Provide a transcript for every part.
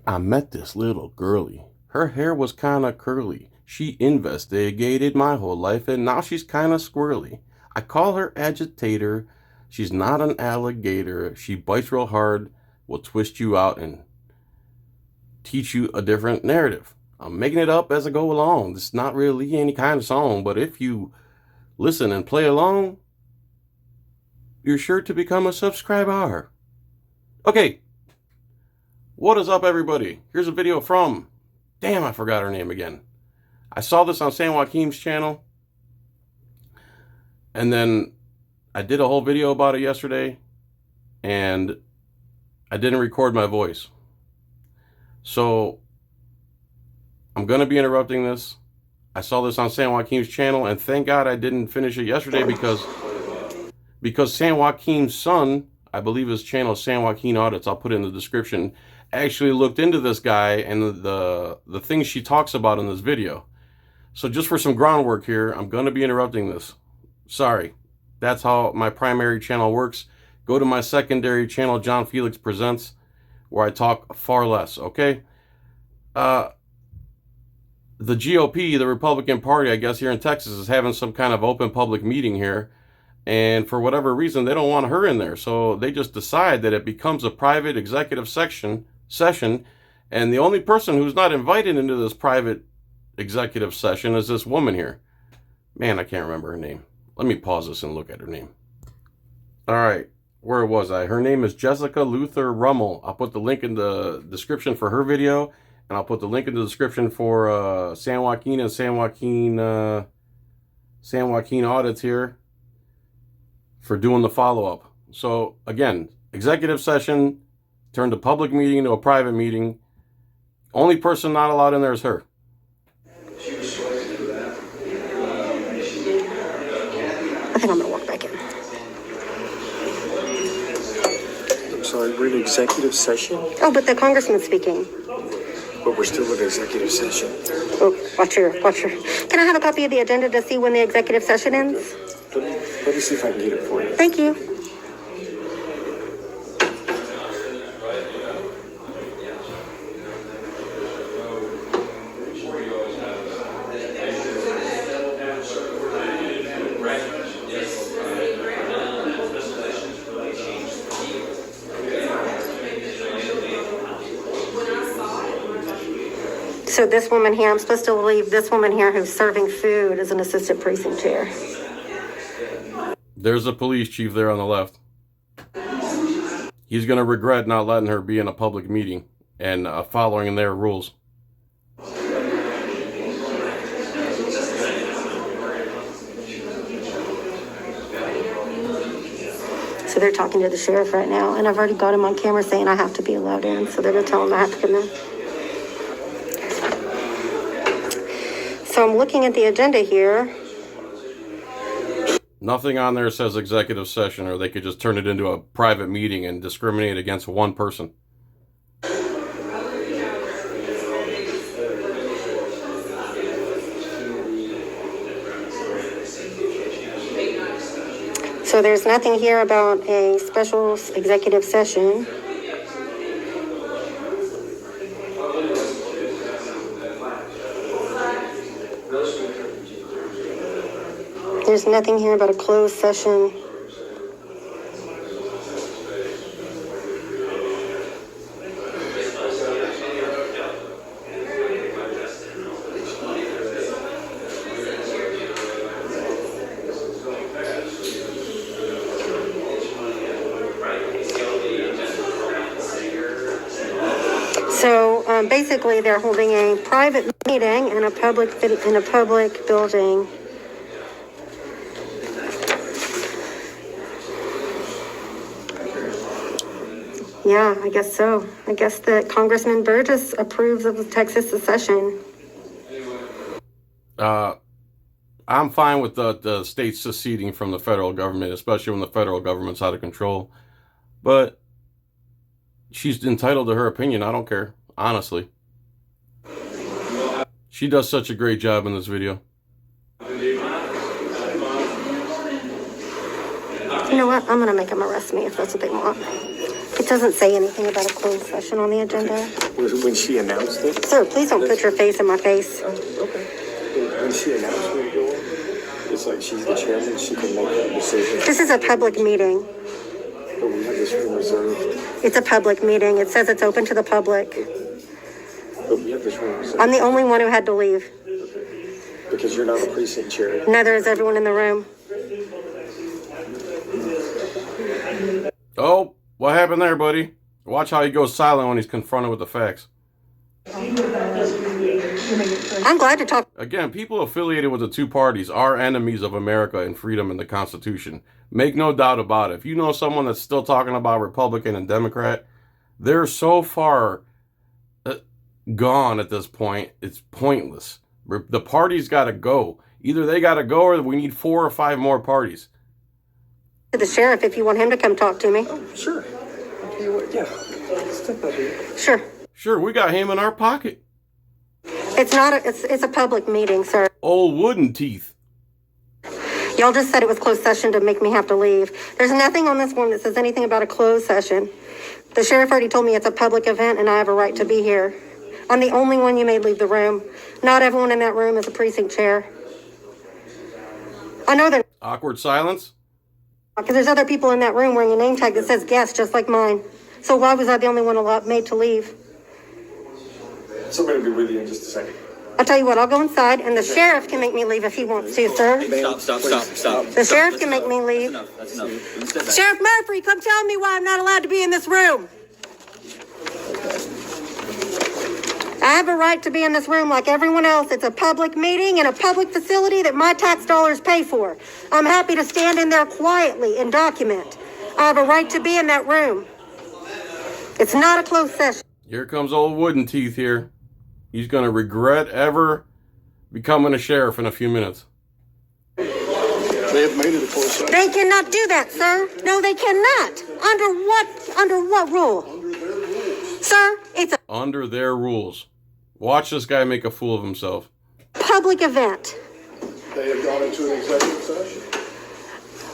I met this little girlie. Her hair was kinda curly. She investigated my whole life and now she's kinda squirrely. I call her agitator. She's not an alligator. She bites real hard, will twist you out and teach you a different narrative. I'm making it up as I go along. It's not really any kind of song, but if you listen and play along, you're sure to become a subscriber. Okay. What is up, everybody? Here's a video from... Damn, I forgot her name again. I saw this on San Joaquin's channel. And then I did a whole video about it yesterday. And I didn't record my voice. So I'm going to be interrupting this. I saw this on San Joaquin's channel. And thank God I didn't finish it yesterday because San Joaquin's son, I believe his channel is San Joaquin Audits, I'll put it in the description, actually looked into this guy and the things she talks about in this video. So just for some groundwork here, I'm going to be interrupting this. Sorry. That's how my primary channel works. Go to my secondary channel, John Felix Presents, where I talk far less, okay? The GOP, the Republican Party, I guess, here in Texas is having some kind of open public meeting here. And for whatever reason, they don't want her in there. So they just decide that it becomes a private executive session. And the only person who's not invited into this private executive session is this woman here. Man, I can't remember her name. Let me pause this and look at her name. All right. Where was I? Her name is Jessica Luther Rummel. I'll put the link in the description for her video. And I'll put the link in the description for San Joaquin and San Joaquin Audits here for doing the follow-up. So again, executive session turned a public meeting into a private meeting. Only person not allowed in there is her. I think I'm gonna walk back in. I'm sorry, we're in executive session? Oh, but the congressman's speaking. But we're still in executive session. Oh, watch your. Can I have a copy of the agenda to see when the executive session ends? Let me see if I can get it for you. Thank you. So this woman here, I'm supposed to leave this woman here who's serving food as an assistant precinct chair. There's a police chief there on the left. He's going to regret not letting her be in a public meeting and following their rules. So they're talking to the sheriff right now, and I've already got him on camera saying I have to be allowed in, so they're going to tell him I have to come in. So I'm looking at the agenda here. Nothing on there says executive session, or they could just turn it into a private meeting and discriminate against one person. So there's nothing here about a special executive session. There's nothing here about a closed session. So basically, they're holding a private meeting in a public building. Yeah, I guess so. I guess that Congressman Burgess approves of the Texas secession. I'm fine with the states seceding from the federal government, especially when the federal government's out of control. But she's entitled to her opinion. I don't care, honestly. She does such a great job in this video. You know what? I'm going to make them arrest me if that's what they want. It doesn't say anything about a closed session on the agenda. When she announced it? Sir, please don't put your face in my face. Okay. When she announced it, it's like she's the chairman, she can make that decision. This is a public meeting. But we have this room reserved. It's a public meeting. It says it's open to the public. But we have this room reserved. I'm the only one who had to leave. Because you're not a precinct chair. Neither is everyone in the room. Oh, what happened there, buddy? Watch how he goes silent when he's confronted with the facts. I'm glad to talk. Again, people affiliated with the two parties are enemies of America and freedom and the Constitution. Make no doubt about it. If you know someone that's still talking about Republican and Democrat, they're so far gone at this point, it's pointless. The parties got to go. Either they got to go or we need 4 or 5 more parties. To the sheriff if you want him to come talk to me. Oh, sure. I'll tell you what, yeah. Step up here. Sure. Sure, we got him in our pocket. It's not it's a public meeting, sir. Old wooden teeth. Y'all just said it was closed session to make me have to leave. There's nothing on this form that says anything about a closed session. The sheriff already told me it's a public event and I have a right to be here. I'm the only one you made leave the room. Not everyone in that room is a precinct chair. I know they're Awkward silence. because there's other people in that room wearing a name tag that says guest, just like mine. So why was I the only one made to leave? Somebody will be with you in just a second. I'll tell you what, I'll go inside and the sheriff can make me leave if he wants to, sir. Stop. The sheriff can make me leave. That's enough. Sheriff Murphy, come tell me why I'm not allowed to be in this room. I have a right to be in this room like everyone else. It's a public meeting in a public facility that my tax dollars pay for. I'm happy to stand in there quietly and document. I have a right to be in that room. It's not a closed session. Here comes old wooden teeth here. He's going to regret ever becoming a sheriff in a few minutes. They have made it a closed session. They cannot do that, sir. No, they cannot. Under what rule? Under their rules. Sir, it's a Under their rules. Watch this guy make a fool of himself. public event. They have gone into an executive session.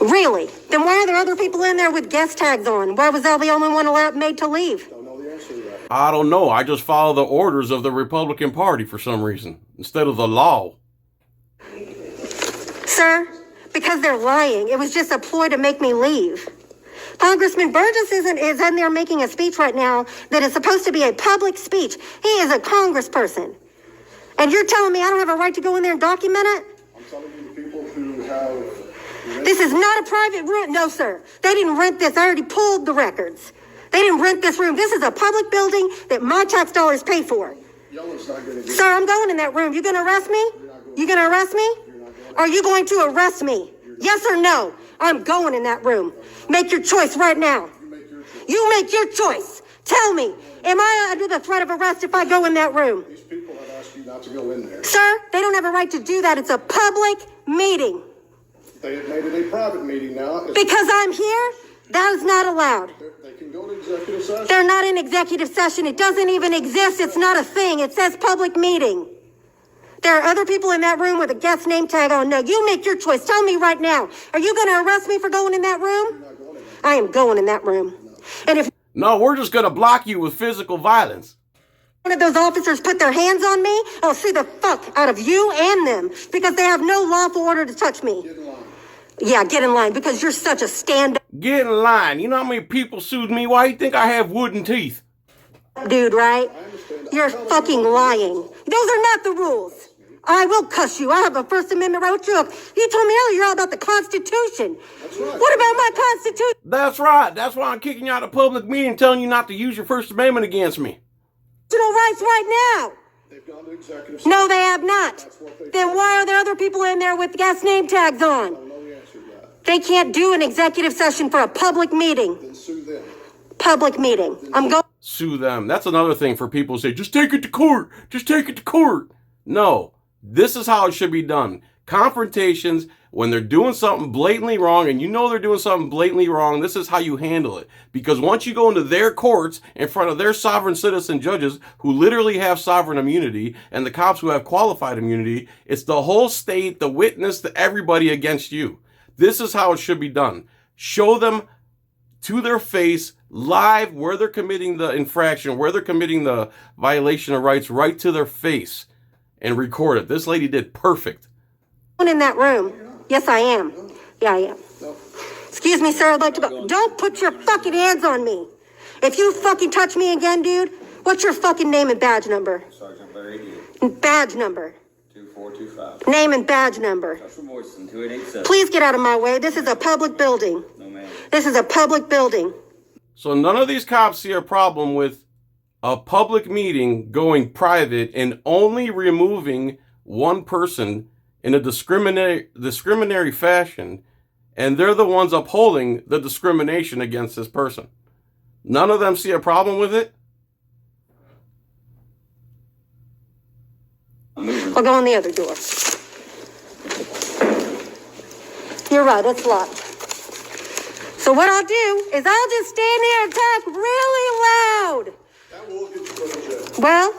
Really? Then why are there other people in there with guest tags on? Why was I the only one made to leave? Don't know the answer to that. I don't know. I just follow the orders of the Republican Party for some reason, instead of the law. Sir, because they're lying. It was just a ploy to make me leave. Congressman Burgess is in there making a speech right now that is supposed to be a public speech. He is a congressperson. And you're telling me I don't have a right to go in there and document it? I'm telling you, the people who have... This is not a private room. No, sir. They didn't rent this. I already pulled the records. They didn't rent this room. This is a public building that my tax dollars pay for. Yellow's not going to do Sir, I'm going in that room. You going to arrest me? You going to arrest me? Are you going to arrest me? Yes or no? I'm going in that room. Make your choice right now. You make your choice. Tell me, am I under the threat of arrest if I go in that room? These people have asked you not to go in there. Sir, they don't have a right to do that. It's a public meeting. They have made it a private meeting now. Because I'm here, that is not allowed. They can go to executive session. They're not in executive session. It doesn't even exist. It's not a thing. It says public meeting. There are other people in that room with a guest name tag on. No, you make your choice. Tell me right now. Are you going to arrest me for going in that room? I am going in that room. And if No, we're just going to block you with physical violence. one of those officers put their hands on me, I'll sue the fuck out of you and them because they have no lawful order to touch me. Get in line. Yeah, get in line because you're such a stand-up Get in line. You know how many people sued me? Why do you think I have wooden teeth? dude, right? You're fucking lying. Those are not the rules. I will cuss you. I have a First Amendment right. What you told me earlier you're all about the Constitution. That's right. What about my Constitution? That's right. That's why I'm kicking you out of public meeting, telling you not to use your First Amendment against me. Rights right now. They've gone to executive session. No, they have not. That's what they Then why are there other people in there with guest name tags on? I don't know the answer to that. They can't do an executive session for a public meeting. Then sue them. Public meeting. I'm going. Sue them. That's another thing for people who say, just take it to court. Just take it to court. No, this is how it should be done. Confrontations, when they're doing something blatantly wrong and you know they're doing something blatantly wrong, this is how you handle it. Because once you go into their courts in front of their sovereign citizen judges who literally have sovereign immunity and the cops who have qualified immunity, it's the whole state, the witness, the everybody against you. This is how it should be done. Show them to their face, live, where they're committing the infraction, where they're committing the violation of rights, right to their face, and record it. This lady did perfect. In that room. Yes, I am. Yeah, I am. Excuse me, sir, I'd like to go. Don't put your fucking hands on me. If you fucking touch me again, dude, what's your fucking name and badge number? Sergeant Larry D. Badge number. 2425. Name and badge number. Joshua Morrison, 2887. Please get out of my way. This is a public building. No, ma'am. This is a public building. So none of these cops see a problem with a public meeting going private and only removing one person in a discriminatory fashion, and they're the ones upholding the discrimination against this person. None of them see a problem with it. I'll go in the other door. You're right, it's locked. So what I'll do is I'll just stand here and talk really loud. That will get you put in jail. Well,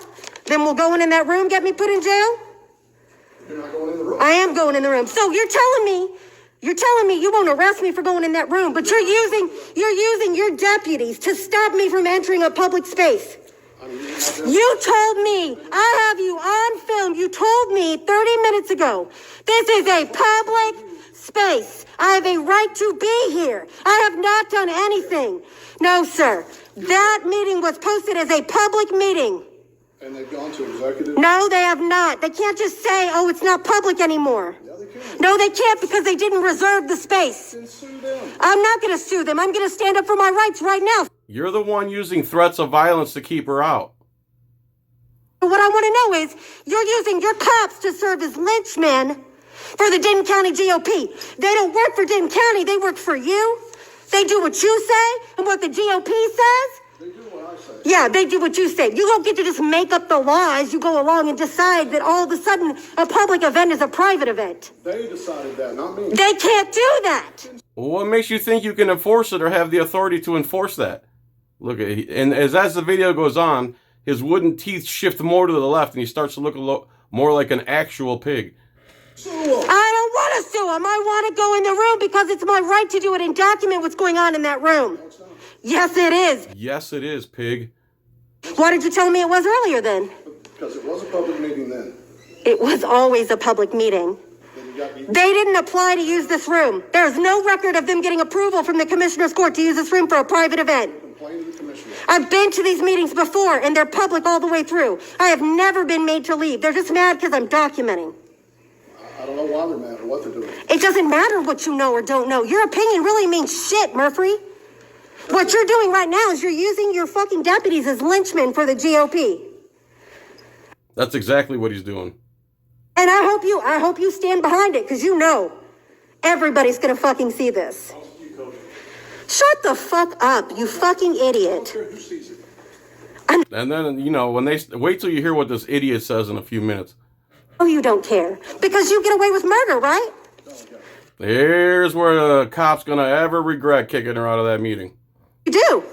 then we'll go in that room, get me put in jail? You're not going in the room. I am going in the room. So you're telling me you won't arrest me for going in that room, but you're using your deputies to stop me from entering a public space. You told me, I have you on film, you told me 30 minutes ago, this is a public space. I have a right to be here. I have not done anything. No, sir. That meeting was posted as a public meeting. And they've gone to executive? No, they have not. They can't just say, oh, it's not public anymore. Yeah, they can. No, they can't because they didn't reserve the space. Then sue them. I'm not going to sue them. I'm going to stand up for my rights right now. You're the one using threats of violence to keep her out. What I want to know is, you're using your cops to serve as lynchmen for the Denton County GOP. They don't work for Denton County. They work for you. They do what you say and what the GOP says. They do what I say. Yeah, they do what you say. You don't get to just make up the law as you go along and decide that all of a sudden a public event is a private event. They decided that, not me. They can't do that. Well, what makes you think you can enforce it or have the authority to enforce that? Look at it. And as the video goes on, his wooden teeth shift more to the left and he starts to look more like an actual pig. Sue them. I don't want to sue him. I want to go in the room because it's my right to do it and document what's going on in that room. Yes, it is. Yes, it is, pig. Why did you tell me it was earlier then? Because it was a public meeting then. It was always a public meeting. Then you got me. They didn't apply to use this room. There's no record of them getting approval from the commissioner's court to use this room for a private event. Complain to the commissioner. I've been to these meetings before, and they're public all the way through. I have never been made to leave. They're just mad because I'm documenting. I don't know why they're mad or what they're doing. It doesn't matter what you know or don't know. Your opinion really means shit, Murphy. What you're doing right now is you're using your fucking deputies as lynchmen for the GOP. That's exactly what he's doing. And I hope you stand behind it, because you know everybody's gonna fucking see this. Shut the fuck up, you fucking idiot. Who sees it? And then, you know, when they wait till you hear what this idiot says in a few minutes. Oh, you don't care. Because you get away with murder, right? Here's where the cop's gonna ever regret kicking her out of that meeting. You do.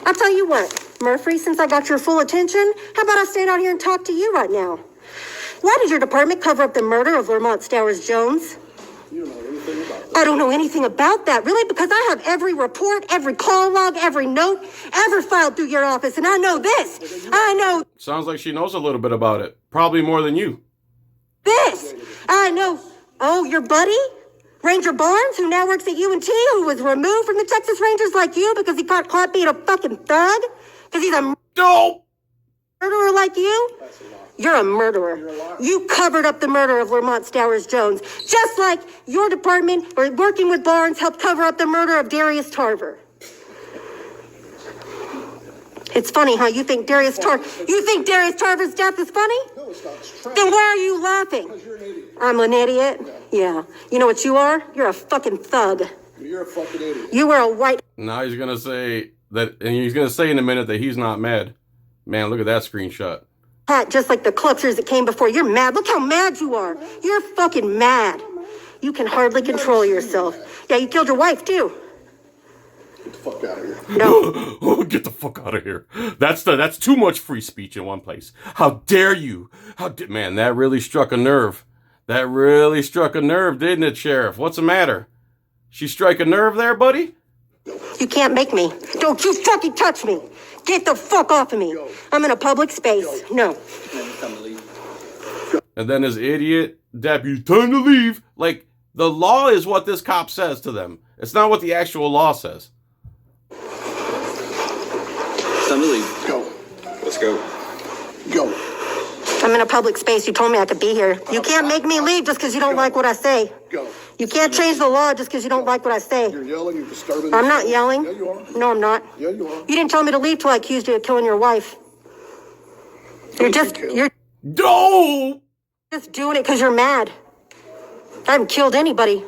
I'll tell you what, Murphy, since I got your full attention, how about I stand out here and talk to you right now? Why did your department cover up the murder of Lamont Stowers Jones? You don't know anything about that. I don't know anything about that, really, because I have every report, every call log, every note ever filed through your office, and I know this. I know Sounds like she knows a little bit about it. Probably more than you. this. I know. Oh, your buddy? Ranger Barnes, who now works at UNT, who was removed from the Texas Rangers like you because he got caught being a fucking thug? Because he's a No! murderer like you? That's a lie. You're a murderer. You're a liar. You covered up the murder of Lamont Stowers Jones, just like your department, or working with Barnes, helped cover up the murder of Darius Tarver. It's funny, huh? You think Darius Tarver's death is funny? No, it's not. It's trash. Then why are you laughing? Because you're an idiot. I'm an idiot? Yeah. You know what you are? You're a fucking thug. You're a fucking idiot. You wear a white Now he's gonna say that, and he's gonna say in a minute that he's not mad. Man, look at that screenshot. hat just like the clubsters that came before. You're mad. Look how mad you are. You're fucking mad. You can hardly control yourself. Yeah, you killed your wife, too. Get the fuck out of here. No. Oh, get the fuck out of here. That's too much free speech in one place. How dare you? Man, that really struck a nerve. That really struck a nerve, didn't it, Sheriff? What's the matter? She strike a nerve there, buddy? You can't make me. Don't you fucking touch me. Get the fuck off of me. I'm in a public space. No. Man, it's time to leave. And then his idiot deputy, time to leave. Like, the law is what this cop says to them. It's not what the actual law says. It's time to leave. Go. Let's go. Go. I'm in a public space. You told me I could be here. You can't make me leave just because you don't like what I say. Go. You can't change the law just because you don't like what I say. You're yelling. You're disturbing. I'm not yelling. Yeah, you are. No, I'm not. Yeah, you are. You didn't tell me to leave till I accused you of killing your wife. You're just doing it because you're mad. I haven't killed anybody.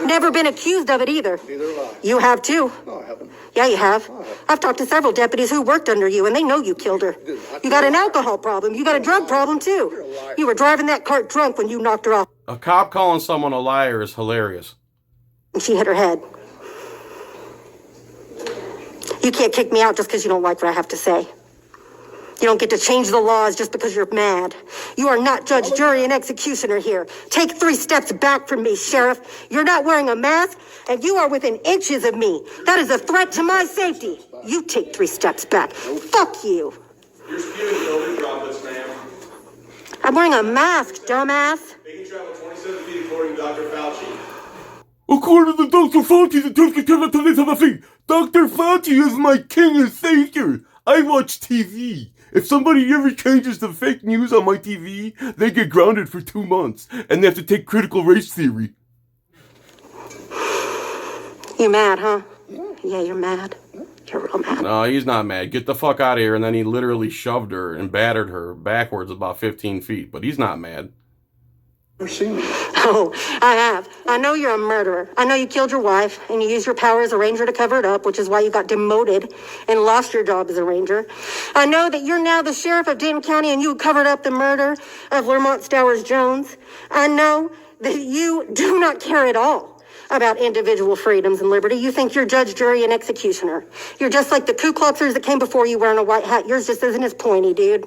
Never been accused of it either. Neither have I. You have too. No, I haven't. Yeah, you have. I've talked to several deputies who worked under you, and they know you killed her. You got an alcohol problem. You got a drug problem too. You were driving that cart drunk when you knocked her off. A cop calling someone a liar is hilarious. And she hit her head. You can't kick me out just because you don't like what I have to say. You don't get to change the laws just because you're mad. You are not judge, jury, and executioner here. Take 3 steps back from me, Sheriff. You're not wearing a mask, and you are within inches of me. That is a threat to my safety. You take 3 steps back. Fuck you. You're spewing COVID droplets, ma'am. I'm wearing a mask, dumbass. They can travel 27 feet according to Dr. Fauci. According to Dr. Fauci, the truth can tell the thing. Dr. Fauci is my king and savior. I watch TV. If somebody ever changes the fake news on my TV, they get grounded for 2 months, and they have to take critical race theory. You mad, huh? Yeah, you're mad. You're real mad. No, he's not mad. Get the fuck out of here. And then he literally shoved her and battered her backwards about 15 feet. But he's not mad. Never seen me. Oh, I have. I know you're a murderer. I know you killed your wife, and you used your power as a ranger to cover it up, which is why you got demoted and lost your job as a ranger. I know that you're now the sheriff of Denton County, and you covered up the murder of Lamont Stowers Jones. I know that you do not care at all about individual freedoms and liberty. You think you're judge, jury, and executioner. You're just like the Ku Kluxers that came before you wearing a white hat. Yours just isn't as pointy, dude.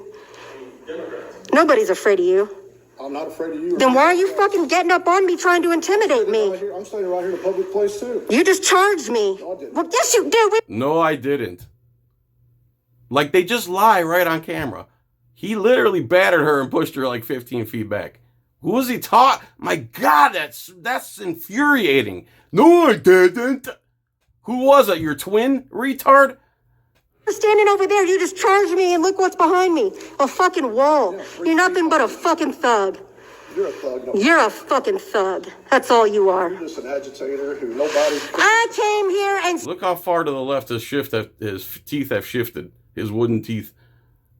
Nobody's afraid of you. I'm not afraid of you. Then why are you fucking getting up on me trying to intimidate me? I'm standing right here in a public place too. You just charged me. No, I didn't. Well, yes, you did. No, I didn't. Like, they just lie right on camera. He literally battered her and pushed her like 15 feet back. Who was he taught? My God, that's infuriating. No, I didn't. Who was it? Your twin, retard? You're standing over there. You just charged me, and look what's behind me. A fucking wall. You're nothing but a fucking thug. You're a thug. No, You're a fucking thug. That's all you are. you're just an agitator who nobody. I came here and Look how far to the left his teeth have shifted. His wooden teeth.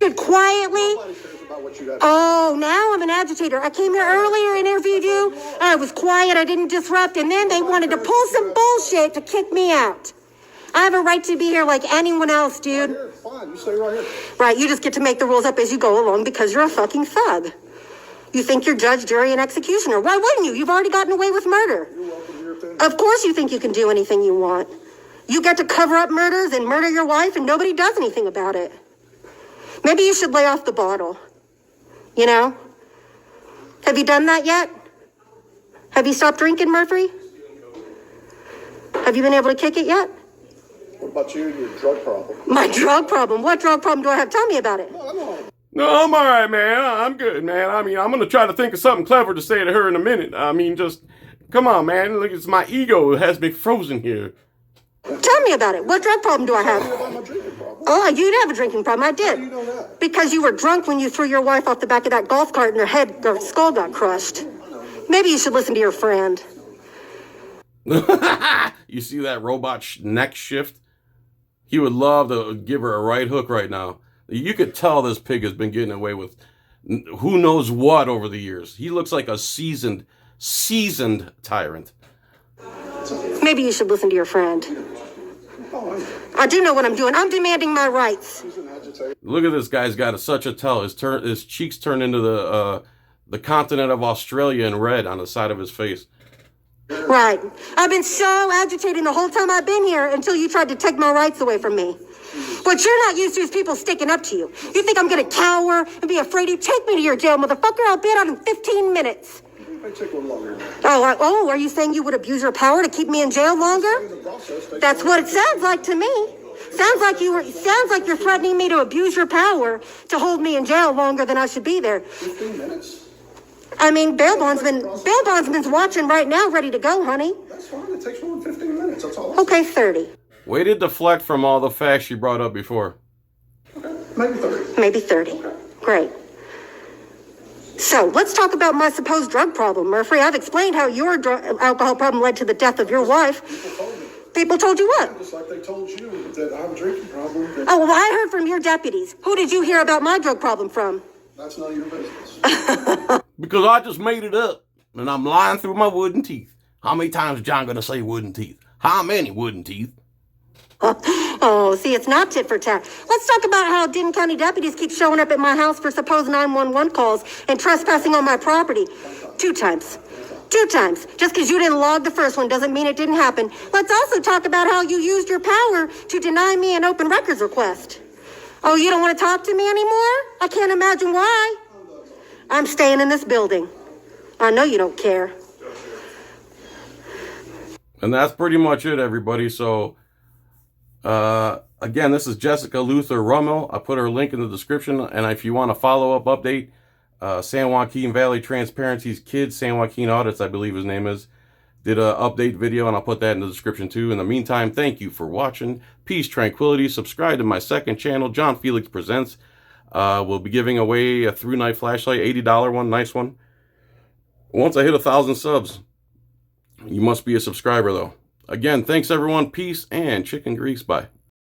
stood quietly. Nobody cares about what you got. Oh, now I'm an agitator. I came here earlier and interviewed you. I was quiet. I didn't disrupt. And then they wanted to pull some bullshit to kick me out. I have a right to be here like anyone else, dude. Here, fine. You stay right here. Right, you just get to make the rules up as you go along because you're a fucking thug. You think you're judge, jury, and executioner. Why wouldn't you? You've already gotten away with murder. You're welcome to your thing. Of course you think you can do anything you want. You get to cover up murders and murder your wife and nobody does anything about it. Maybe you should lay off the bottle. You know? Have you done that yet? Have you stopped drinking, Murphy? Have you been able to kick it yet? What about you and your drug problem? My drug problem? What drug problem do I have? Tell me about it. No, I'm all right, man. I'm good, man. I mean, I'm going to try to think of something clever to say to her in a minute. I mean, just, come on, man. Look, it's my ego has me frozen here. Tell me about it. What drug problem do I have? About my drinking problem. Oh, you did have a drinking problem. I How do did. you know that? Because you were drunk when you threw your wife off the back of that golf cart and her skull got crushed. Maybe you should listen to your friend. You see that robot neck shift? He would love to give her a right hook right now. You could tell this pig has been getting away with who knows what over the years. He looks like a seasoned tyrant. Maybe you should listen to your friend. I do know what I'm doing. I'm demanding my rights. He's an agitator. Look at this guy's got such a tell. His cheeks turn into the continent of Australia in red on the side of his face. Right. I've been so agitated the whole time I've been here until you tried to take my rights away from me. What you're not used to is people sticking up to you. You think I'm going to cower and be afraid of you? Take me to your jail, motherfucker. I'll be out in 15 minutes. May take a little longer than that. Oh, are you saying you would abuse your power to keep me in jail longer? The process takes That's what it sounds like to me. Sounds like you're threatening me to abuse your power to hold me in jail longer than I should be there. 15 minutes. I mean, bail bondsman's watching right now, ready to go, honey. That's fine. It takes more than 15 minutes. That's all. Okay, 30. Way to deflect from all the facts you brought up before. Okay. Maybe 30. Maybe 30. Great. So, let's talk about my supposed drug problem, Murphy. I've explained how your alcohol problem led to the death of your wife. People told me. People told you what? Just like they told you that I have a drinking problem. That Oh, well, I heard from your deputies. Who did you hear about my drug problem from? That's none of your business. Because I just made it up. And I'm lying through my wooden teeth. How many times is John going to say wooden teeth? How many wooden teeth? Oh, see, it's not tit for tat. Let's talk about how Denton County deputies keep showing up at my house for supposed 911 calls and trespassing on my property. 2 times. 2 times. Just because you didn't log the first one doesn't mean it didn't happen. Let's also talk about how you used your power to deny me an open records request. Oh, you don't want to talk to me anymore? I can't imagine why. I'm staying in this building. I know you don't care. And that's pretty much it, everybody. So, again, this is Jessica Luther Rummel. I put her link in the description. And if you want a follow-up update, San Joaquin Valley Transparency's Kids, San Joaquin Audits, I believe his name is, did a update video, and I'll put that in the description too. In the meantime, thank you for watching. Peace, tranquility. Subscribe to my second channel, John Felix Presents. We'll be giving away a through night flashlight, $80 one, nice one. Once I hit 1,000 subs. You must be a subscriber though. Again, thanks everyone. Peace and chicken grease. Bye.